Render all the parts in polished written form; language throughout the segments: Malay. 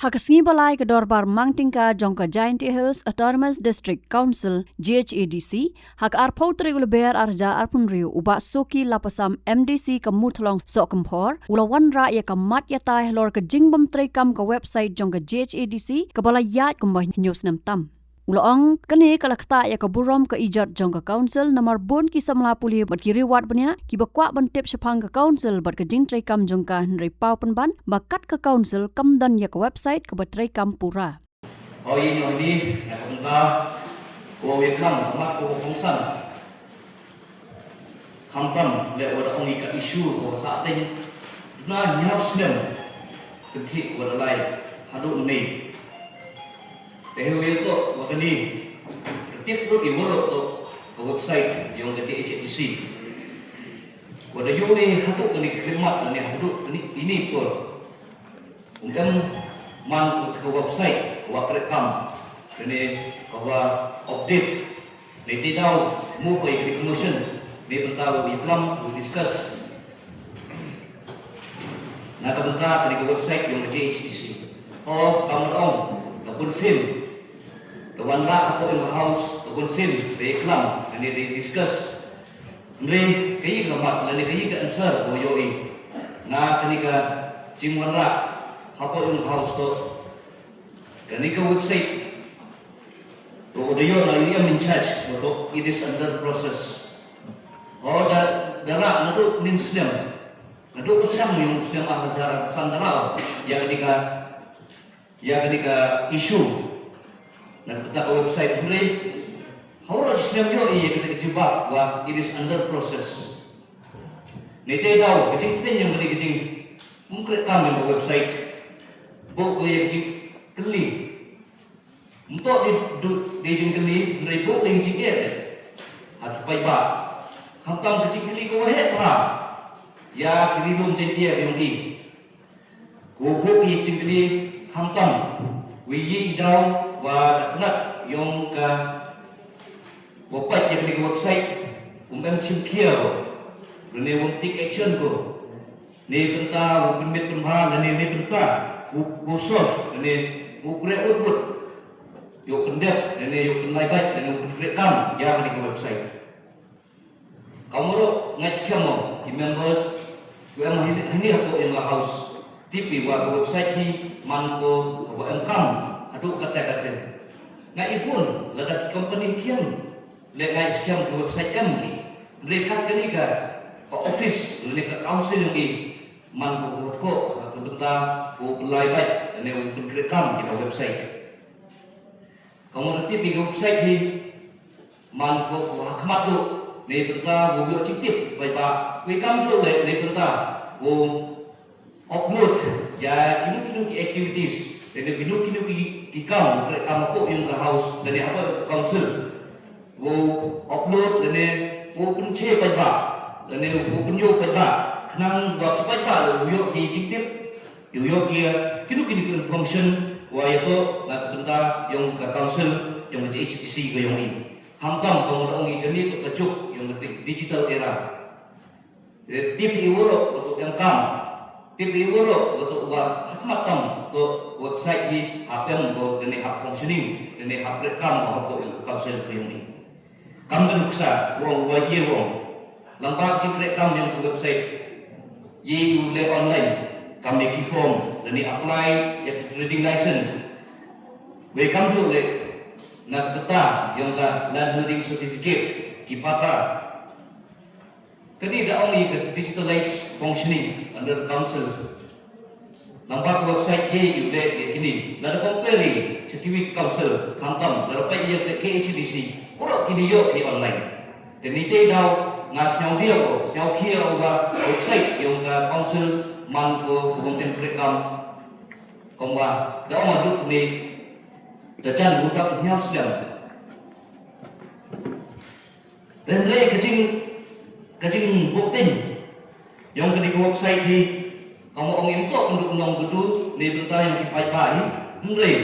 Hakasngi balai ke dorbar mangtingka jongka Giant Hills Autonomous District Council GHADC hak arpau teriul bear arja arpunriu ubak soki lapasam MDC ke muthlong sok kempor ulawan ra ya kamat ya tai lor ke jingbam trekam ke website jongka GHADC ke balai yat kembah news nam tam. Ulang kini kalakta ya ke burom ke ijat jongka council nomor bon kisah melapuli bat kiri wat benya ki bakwak bentip sepang ke council bat ke jing trekam jongka nri pau penban bakat ke council kam dan ya ke website ke bat trekam pura. Oh ini nak minta ko wekam amat ko kongsan kampan le wada ongi ka isu ko saatin na nyap snem ketik wada lai hadu ni Dewi itu waktu ni ketik tu diurut tu ke website yang kecil HTC. Wada yuri hatu ni khidmat ni hatu ini pun kemudian man ke website wak rekam ini bahwa update ni tidak move ke promotion ni tentang Islam discuss. Nak bentar di website yang kecil HTC. Oh kamu dong, tak SIM. Kawan lah aku in the house, kawan SIM, they Islam, and they discuss. Mereka kaya kemat, dan kaya ke answer boyoi. Na kenika cingwan lah, aku in the house tu. Kenika website, tu dia lah ini yang in charge, untuk it is under process. Oh dah nado nin Islam, nado Islam yang Islam ajar sandara, yang kenika isu. Dan kita website boleh, harus Islam yo iya kita kejebak wah it is under process. Nete tahu kecing yang beri kecing mungkin kami di website, buku yang kecing keli, untuk di kecing keli mereka yang kecing ada, hati baik bah, hantam kecing keli kau head lah, ya kiri belum cendia yang ini, buku yang kecing keli hantam, wiji jauh. Và đặt yung ka wapat yang di website umem chimkia ne wong take action ko ne benta wo permit pemha ne benta wo source ne wo kre output yo pendek ne yo penlai baik ne wo rekam ya di website kamu ngaj kamu di members we am ini aku in the house tipi wa website ni man ko wa engkam aduh kata-kata. Ngai ipun lada company kian le ngai siam ke website M ki. Mereka kenika ke office le ke council ni man ko benta ko pelai baik ne untuk rekam di website. Kamu nanti di website ni man ko hakmat tu ne benta bo citip baik ba we kam tu le benta bo upload ya kini activities dan kini kikam rekam apa yang ke house dari apa council wo upload dan wo penche pajba dan wo penyo pajba kenang buat pajba yo ki citip yo kia kini information wa itu nak benda yang ke council yang macam HTC ke yang ini hamkam kamu orang ini tu kejuk yang digital era TV worok untuk yang kam TV worok untuk buat khidmat tam untuk website di HPM untuk dan hak functioning dan hak rekam untuk yang council ini. Kamu benuksa wong wajib wong lambat jik rekam yang website ye ule online kami ki form dan apply ya trading license. We come to le nak peta yang dah land holding certificate ki pata. Kini dah only ke digitalized functioning under council. Nampak website ye udah kini. Lalu comparing certificate council kantam. Lalu apa ia ke HDC. Orang kini yo di online. Dan ini dah ngas nyau dia ko, nyau kia orang website yang ke council mangko bukan rekam. Komba dah orang duduk ni. Dah jangan budak nyau sedang. Dan leh kecing bukti yang ketika website ni kamu orang untuk undang bedu ni benda yang dipai-pai mulai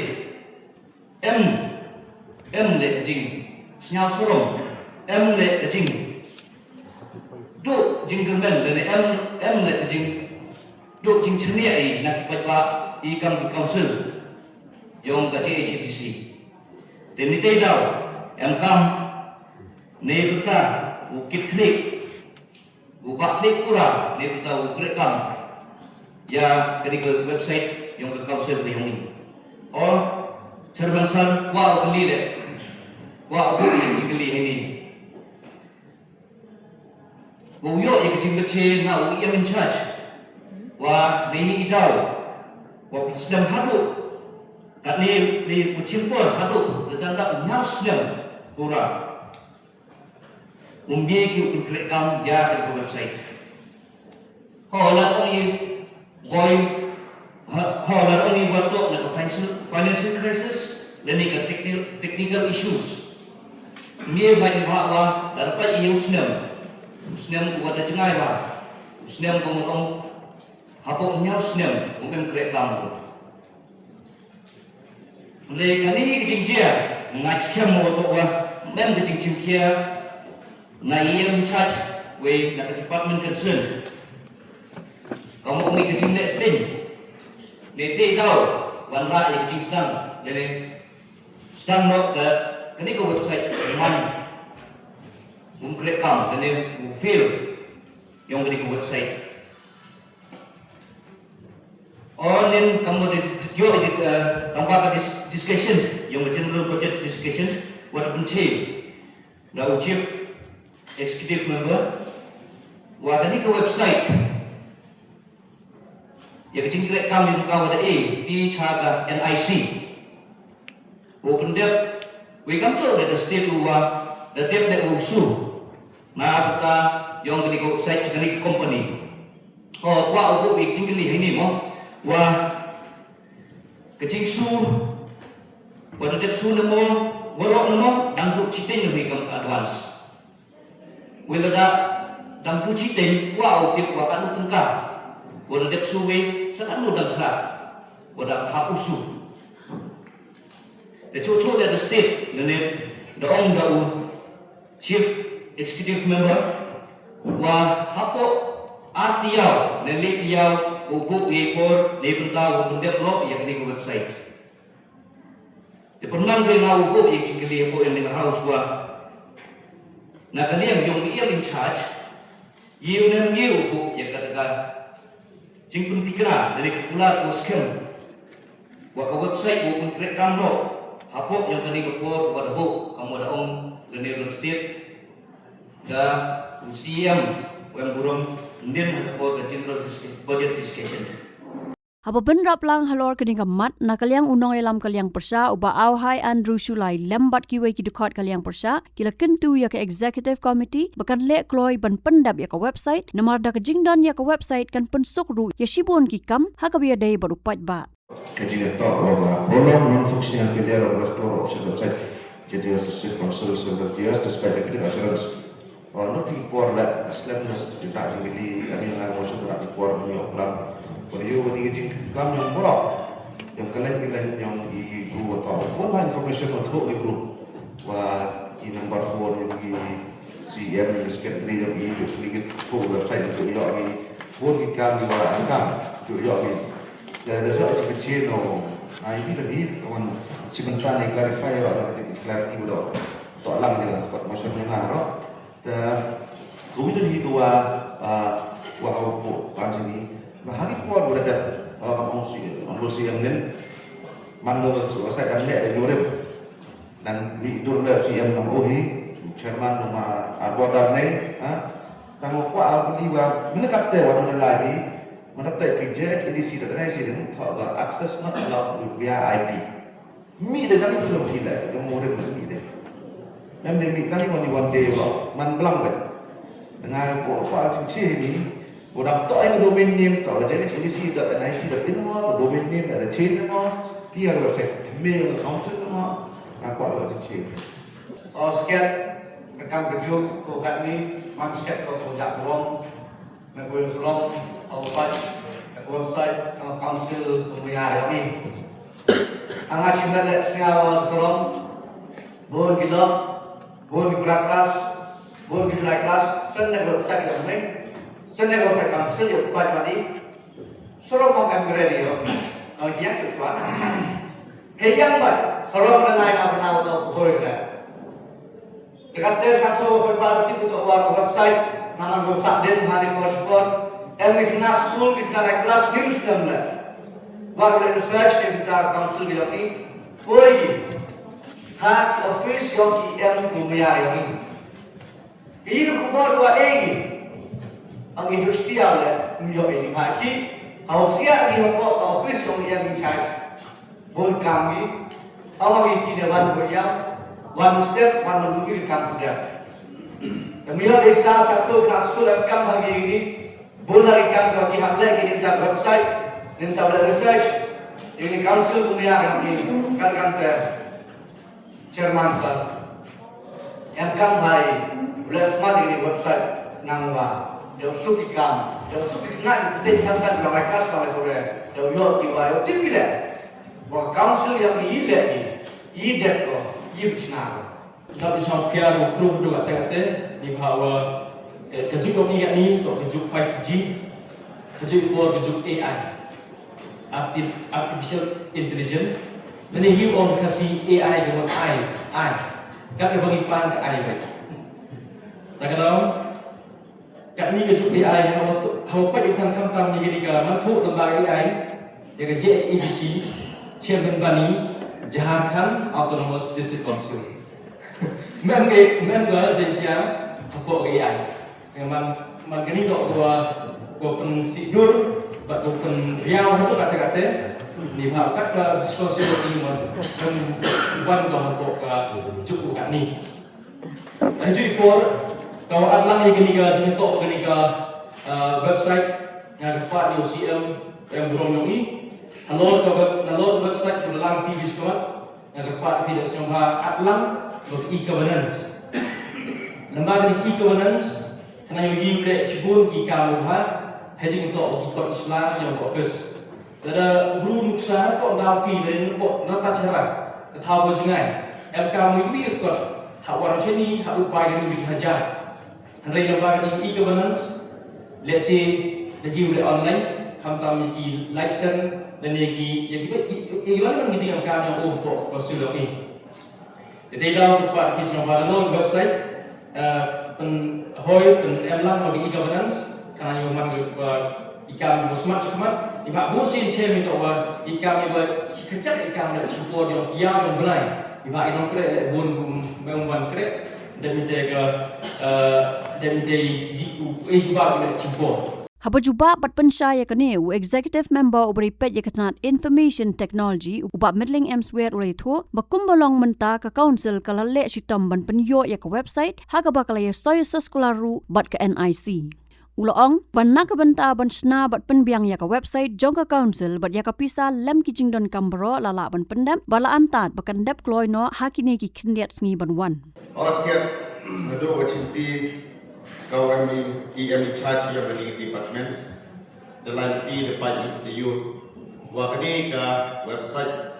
M le kecing senyal sorong M le kecing duk jinggermen dan M le kecing duk jing ceria nak dipai-pai ikan council yung ka JHDC. Tinitay daw, yang kam, nebuta, ukit klik, ubak klik pura, nebuta ukrit kam, ya ketiga website yang ke council di ini. Or cerbansan wa ukeli deh, wa ukeli cikeli ini. Wuyok yang kecil-kecil na uyam in charge, wa ini idau, wa sedang haduk. Kat ni pucimpur haduk bercanda nyasem pura. Umbi ki ukrekam ya di website. Hola oni boy hola oni waktu na financial crisis dan ni technical issues. Ni banyak bahawa dapat iu Usnem buat ada cengai bah. Usnem pemotong apa nyasem mungkin ukrekam. Oleh kani kecing dia ngajkan mau bawa mem kecing dia na in charge with the department concerned. Kamu ni kecing next thing. Nete kau wala yang pisang jadi stand up ke kani ko website man mungkin kamu kani feel yang kani ko website. Online kamu yo tambah discussions yang general budget discussions what kunci the chief executive member wa tadi ke website ya kecing direct kami kau ada di cara NIC open dep we come to the state luar the dep that usu na kita yang ke website sekali company oh wa untuk kecing ini mo wa kecing su pada dep su nemo warok nemo dan tu citin ni kam advance wala da dan tu citin wow tip wa kan tengka pada dep su we sakan lu dangsa pada hapusu the chocho the state the ong da chief executive member wa hapo artiau le tiau ubuk report le pentau bendep lo yang di website. Di pernah gue ngau ubuk yang cikeli ubuk yang di house wa. Nah kalian yang ia in charge, you nem ye ubuk yang katakan cingpun tikra dari kepular poskem. Wa ke website bu pun krek kamu hapok yang tadi report pada bu kamu ada om le state da UCM yang burung Indian for the general budget discussion. Haba benrap lang halor kening mat na kalyang unong elam kalyang persa uba awhai Andrew Shulai lembat kiwe ki dukot kalyang persa kila kentu ya ke executive committee bakan le kloy ban pendap ya ke website namar da ke jingdan ya ke website kan pensuk ru ya shibun ki kam hakabia day berupat ba. Kejadian to bahwa prolong non-functional failure of restore option website jadi associate council several years despite the assurance nothing for that Islamness tidak jadi ada yang masuk dalam for New Plan Korea ini jadi kami yang borok yang kalian yang di group atau pun information untuk di group wah di number 4 yang di CM yang secretary yang di sedikit website untuk yang pun kita di bawah angka untuk yang dan besok si kecil no ini tadi kawan sebentar ni clarify orang jadi clarity bodoh soalan dia buat maksudnya ngarok dan kemudian di dua wahau panjang ini bahagi kuat berada manusia yang lain mandor selesai dan lihat dari dan itu dah si yang nampuhi chairman nama arbodar ni tangguh kuat beliau mendekat dewan lagi mendekat kerja edisi dan edisi dan tak akses not allowed via IP mi dengan itu belum tidak kemudian begini dan demi kali one day man belang kan dengan apa cuci ini orang tak ada domain name tak jadi edisi.nic.in domain name ada chain nama dia ada website mail council nama apa ada cuci sekian rekam kerja program ini man sekian ke projek ruang nak boleh sulung website council pemerintah ini angkat cinta sengawa sulung boleh kita boleh berkelas, boleh naik kelas, senang website kami, senang website kami sejauh pada ini, suruh makan radio, dia kecuali, Heyang ba, sarap na nai na panaw to hoy ka. Dekat ter satu berbagi itu ke website, nama website dan hari korespon, kita school, kita kelas news dan lah. Baru research kita council bilang ni, boy, hak office yang kita punya yang ini. Ini kumar dua ini, ang industrial lah, niyo ini haki, awak siapa niyo ko office yang kita mencari, bon kami, awak ini dewan beriam. One step, one menuju di kampung dia. Kamilah desa satu kelas sekolah kam hari ini, boleh kam bagi hak lagi di website, di research, ini council punya ini kan chairman sir. Yang kam hai, boleh smart ini website nangwa, jauh suki kam, jauh suki nak kita kan kalau kelas kalau boleh, jauh yo tiba yo tiba. Wah council yang ini ide ko. Tapi sampai aku kru dulu kata-kata di bahwa kerja kami ni untuk kerja 5G, kerja AI, artificial intelligence. Dan ini orang kasih AI dengan I, kan dia bagi pan ke I baik. Tak kalau kat ni kerja AI, hawa pada ikan kamtam ni jadi mana tu lembaga AI, dia kerja JHADC, Chairman Bani. Jaharkhand Autonomous District Council. Men jadi apa AI. Memang gini dok gua pensidur, gua penriau itu kata-kata ni kat diskusi ini buat gua cukup kat ni. Jadi kalau adlang ni gini jadi tok gini website yang dapat di OCM yang beromong ni. Nalor website Adlang TV sekolah yang dapat tidak semua Adlang e-governance. Lembaga e-governance kena yang boleh cibun kita lupa hanya untuk ikut Islam yang office. Ada guru nuksa kok dapati dari kok nata cara ketahu jengai. Kami ini ikut hak orang sini hak upaya yang dihajar. Hari lembaga e-governance let's say lagi boleh online kami memiliki license dan yang mana kan kita kami yang untuk konsul ini. Jadi dalam tempat kita pada website penhoy Adlang bagi e-governance karena yang mana ikan smart cepat. Ibu busin saya minta awak ikan ibu sekejap ikan dah cukup dia yang belai. Ibu ikan kere bun membuat kere dan minta ibu kita cukup. Haba juba pat pensha ya kane u executive member ubri pet ya katnat information technology uba middling emsware ulai tho bakumbalong menta ka council kala le sitam ban penyo ya ka website haga bakala ya soy skolaru bat ka NIC uloong banna ka banta ban sna bat penbiang ya ka website jong ka council bat ya ka pisa lem ki jingdon kambro lala ban pendam bala antat bakan dep kloino hakine ki kindiat sngi ban wan Oscar, ado wachinti kami charge yang dari departments dalam depan the youth wakni ke website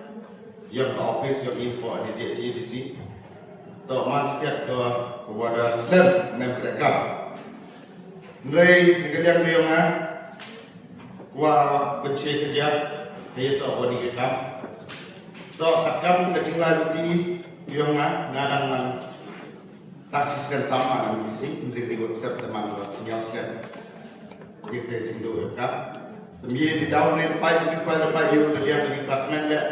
yang ke office yang info di JHADC to mansket ke kepada slam nem mereka dari negara yang wa benci kerja itu wani kita to kakam kecinglan di yang ngadang taksiskan taman di sini menteri website teman menyelesaikan kita cendol ya demi di download file you dari department ya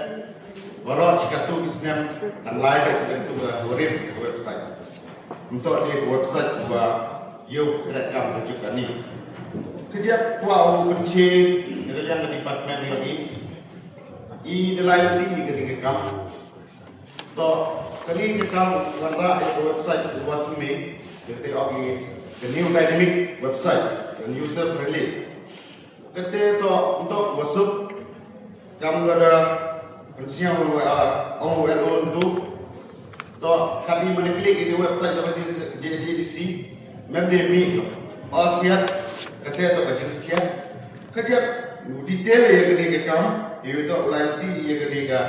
baru jika tu bisnya dan live itu horib website untuk di website gua you rekam juga nih kerja gua benci dari yang department ini i dalam tinggi ketika to kali kita wanra itu website buat ini kita oke the new dynamic website and user friendly kita to untuk masuk kamu ada pensiun on tu to kami meniklik di website yang JHADC member me oskia kita to JHADC kerja detail ya ketika kamu itu lanti ya ketika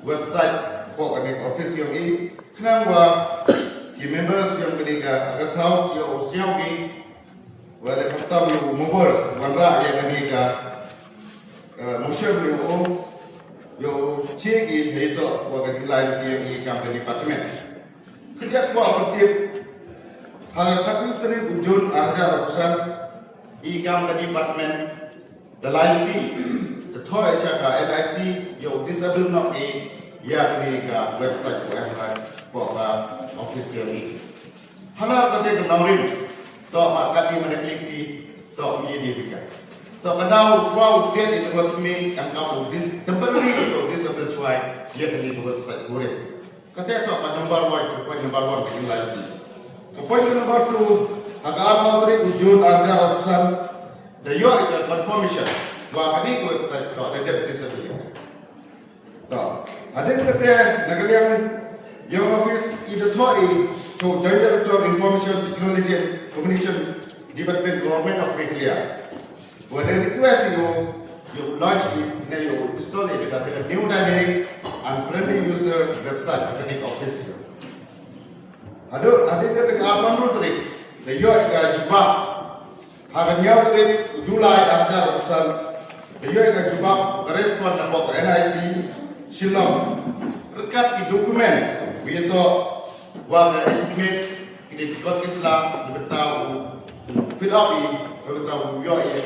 website kok kan office yang ini kenapa di members yang ketika agas house yang usia ini wala kata yang members wala yang ketika musyaf yang cegi itu lain yang ikam dari departemen. Kerja kuat aktif hal teri ujun arja ratusan ikam dari departemen dalam ini Toy cakap LIC yo disable not ya ni ka website ko office dia ni. Hala kata ke naurin to makati mana klik di to ini bika. To kadau wow dia itu buat me and now this temporary to disable try ya ni website ko re. Kata to number 1 in life. Point number 2 agak apa tadi ujun arja ratusan the yo confirmation wah ini website kau ada disable. Tahu, ada kata negara yang office itu toy to Joint Director Information Technology and Communication Department Government of India. When they request you launch it, you install it dengan new dynamic and friendly user website dengan office. Ada kata apa menurut ni? Saya sebab hanya dari Julai arja urusan dia akan cuba respon apa NIC Shillong rekat di dokumen itu wah estimate ini tikot Islam diberitahu fill up ini diberitahu yo ini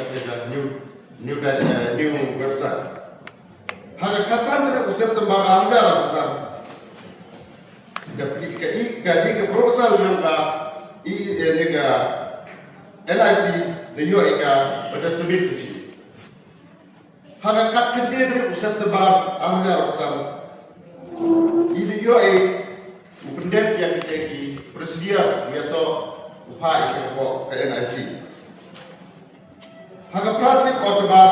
kata new website hanya kasan dari usaha tembang anggar besar dapat dikali ke proposal yang ini ke NIC dia akan pada submit itu hanya kat kedai dari usaha tebal anggar besar. Ini juga pendek yang kita bersedia atau upaya ke NIC. Hanya praktik tebal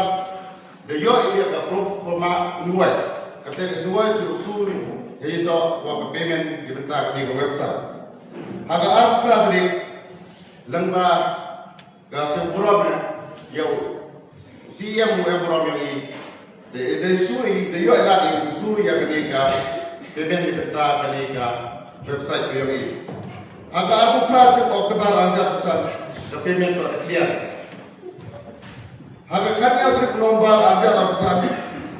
dia juga akan performa nuais. Kata nuais usul itu waktu payment dibentak di website. Hanya praktik lembah kesembuhannya ya. CM Muhammad yang ini suri dia adalah suri yang kenika payment dibentak kenika website yang ini. Agak aku praktik Oktober anda pesan the payment to clear. Agak kami ada nombor anda pesan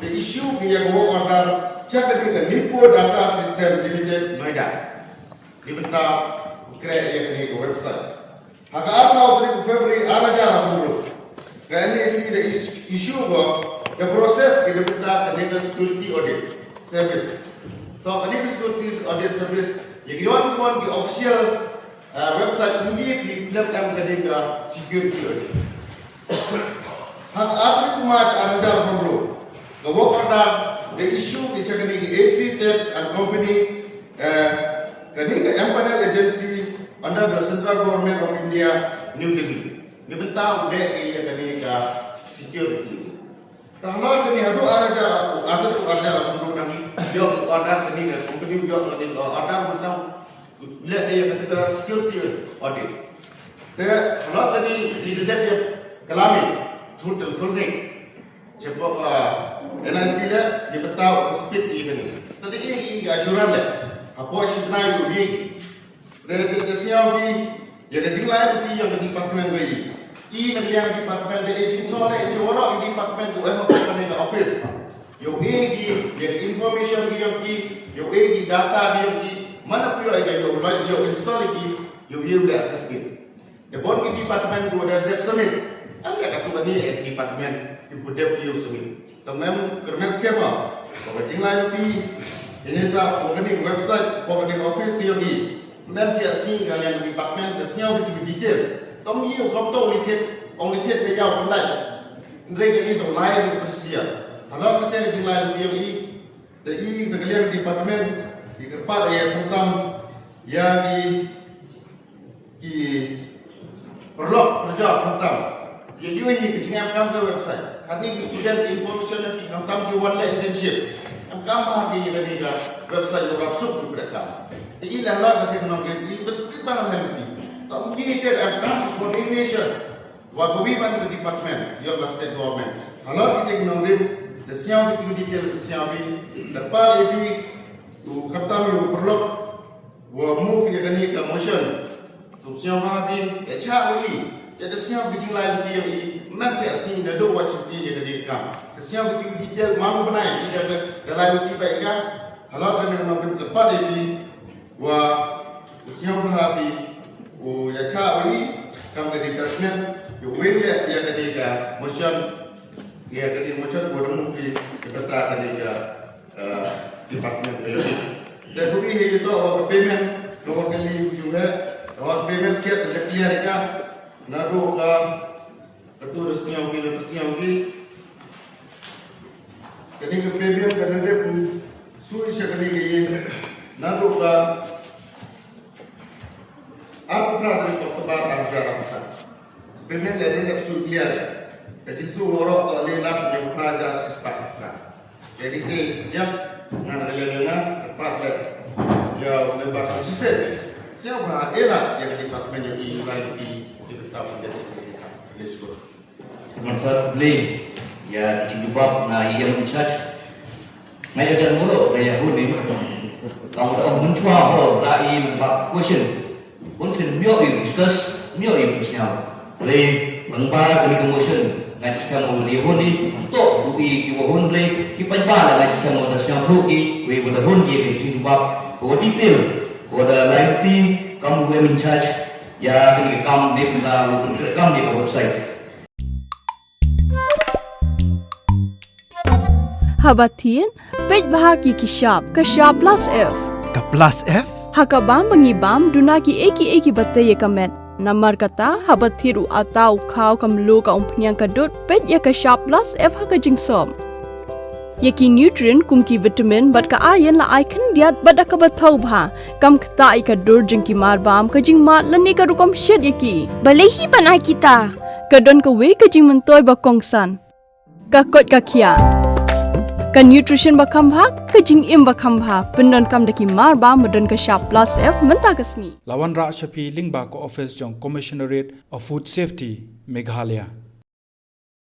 the issue yang work order cakap dengan Nipo Data System Limited Noida dibentak create yang kenika website. Agak aku Februari alajar aku NIC the issue the process kita minta legal security audit service. So legal security audit service yang diwan di official website ini di platform kedua security audit. Hak apa kumaj anjar pembro. The work order the issue di cakap di A3 Tax and Company kedua empanel agency under the Central Government of India New Delhi. Ini bentar udah ia kenika security. Kalau kini ada ajar penduduk dia order kenika company dia order bentar lihat dia ketika security audit. Kalau kini di dalam dia kelami total funding cepat NIC dia dia bentar speed dia kini. Tadi ini assuran dia apa sih naik tu dia. Dia siapa yang jinglah yang di departemen ini. Ini yang departemen ini itu ada orang di departemen itu yang di office. Yang ini yang information dia yang ini data dia mana pun yang install ini yang dia boleh akses ni. Depan di departemen itu ada debt summit. Anda kata ni departemen itu debt dia summit. Tamam kerana skema. Kalau jinglah ini tak mengenai website, mengenai office dia ni. Nanti asing kalian di departemen kesnya lebih detail. Tom you kau tahu only dia jauh pandai. Mereka ini tu lain bersedia. Kalau kita di lain dia ini, dari kalian di departemen di kerpat yang tentang yang di perlu kerja tentang. Yang juga ini kecingam kamu website. Hari student information yang kamu di one internship. Kamu hari ini website yang rapsuk mereka. Ini adalah ketika ini bersebut bahan lagi. Tak mungkin kita akan coordination. Waktu mana di departemen, yang state government. Kalau kita mengambil, siapa itu detail siapa. Lepas ini, kata you perlu, move yang ini ke motion. Tu siapa lagi? Cakap ini. Jadi siapa bikin lain dia ini. Nanti asing dah dua wajib dia yang ini kam. Siapa itu detail mahu benar. Dia dalam ini baikkan. halau kami mampu tepat ini wa usiang bahabi ya cawi kami di department yo wele ya ketika motion bodoh di beberapa ketika department beliau. Dan bukti itu awak payment awak kali juga awak payment kiat clear ka nado ka betul resminya ketika payment kerana suri sekali ini nado ka apa dari tokobar antara besar payment dari absolut clear kecil suara tak lelak yang pelajar sispak jadi dia dengan dengan tepat ya lebar sisir siapa elak yang departemen yang di bertahun menjadi sekolah. Masa beli ya dijubab na yang mencari. Mai ajar mulu raya hudi. Kamu tahu mencua ho rai lembak question. Question mio discuss mio siapa. Beli lembak dari promotion. Ngajiskan mau lihuni untuk bui kiwahun beli kipan bala ngajiskan mau tersiang rugi we berhun dia dijubab ko detail ko da live kamu we in charge ya kini kamu di kamu di website. Habatin, pej bahagi kishab plus F. Ka plus F? Hakabam bangibam dunaki eki batay kamet. Namar kata habathiru atau kau kamlu ka umpnyang kadut pej ya kishab plus F haka jingsom. Yaki nutrient kumki vitamin bat ka ayan la icon diat bat ka bathau bha kam kta ka dur jingki marbam ka jing mat lani ka rukom shed yaki. Balehi banai kita. Kadon ka we ka jing mentoy ba kongsan. Ka kot ka kia. Ka nutrition bakam bha ka jing im bakam bha pendon kam daki mar ba modon ka sharp plus F menta kasni Lawan Ra Shafi Lingba ko office jong Commissionerate of Food Safety Meghalaya.